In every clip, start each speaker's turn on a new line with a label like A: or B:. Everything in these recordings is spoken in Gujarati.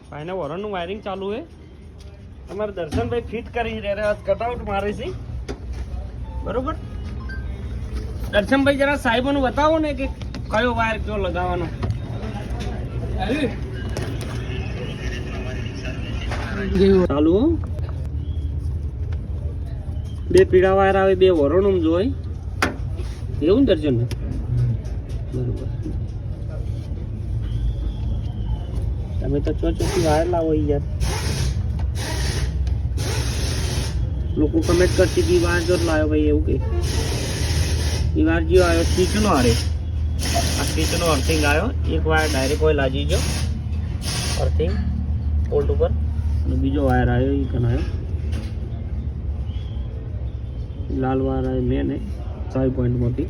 A: ભાઈના વોરનનું વાયરિંગ ચાલુ છે. તમારે દર્શનભાઈ ફિટ કરી રહ્યા કટઆઉટ મારે છે બરોબર. દર્શનભાઈ જરા સાહેબોનું બતાવો ને કે કયો વાયર કયો લગાવવાનો. ચાલુ બે પીળા વાયર આવે, બે વરોણું જોઈ એવું ને દર્શનભાઈ? બરોબર. તમે તો ચોથી વાયર લાવો યાર. લોકો કમેન્ટ કરશે કે વાર જો લાવ્યો ભાઈ એવું કે એ વાર જો આવ્યો સ્વિચનો હારે. આ સ્વિચનો અર્થિંગ આવ્યો. એક વાયર ડાયરેક્ટ હોય લાગી ગયો અર્થિંગ પોલ્ટ ઉપર, અને બીજો વાયર આવ્યો એ કન આવ્યો લાલ વાયર આવ્યો મેન 4 પોઈન્ટમાંથી.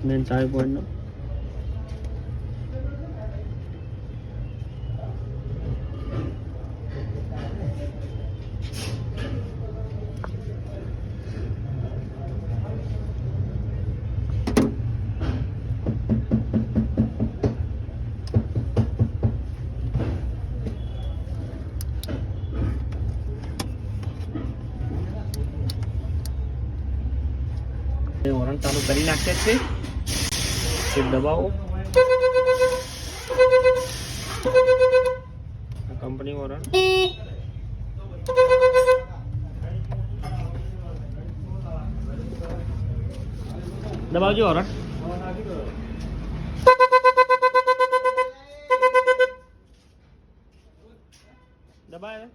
A: મેન 4 પોઈન્ટનો હોર્ન ચાલુ કરી નાખે છે. દબાવો કંપની હોર્ન. દબાવજો હોર્ન. દબાવે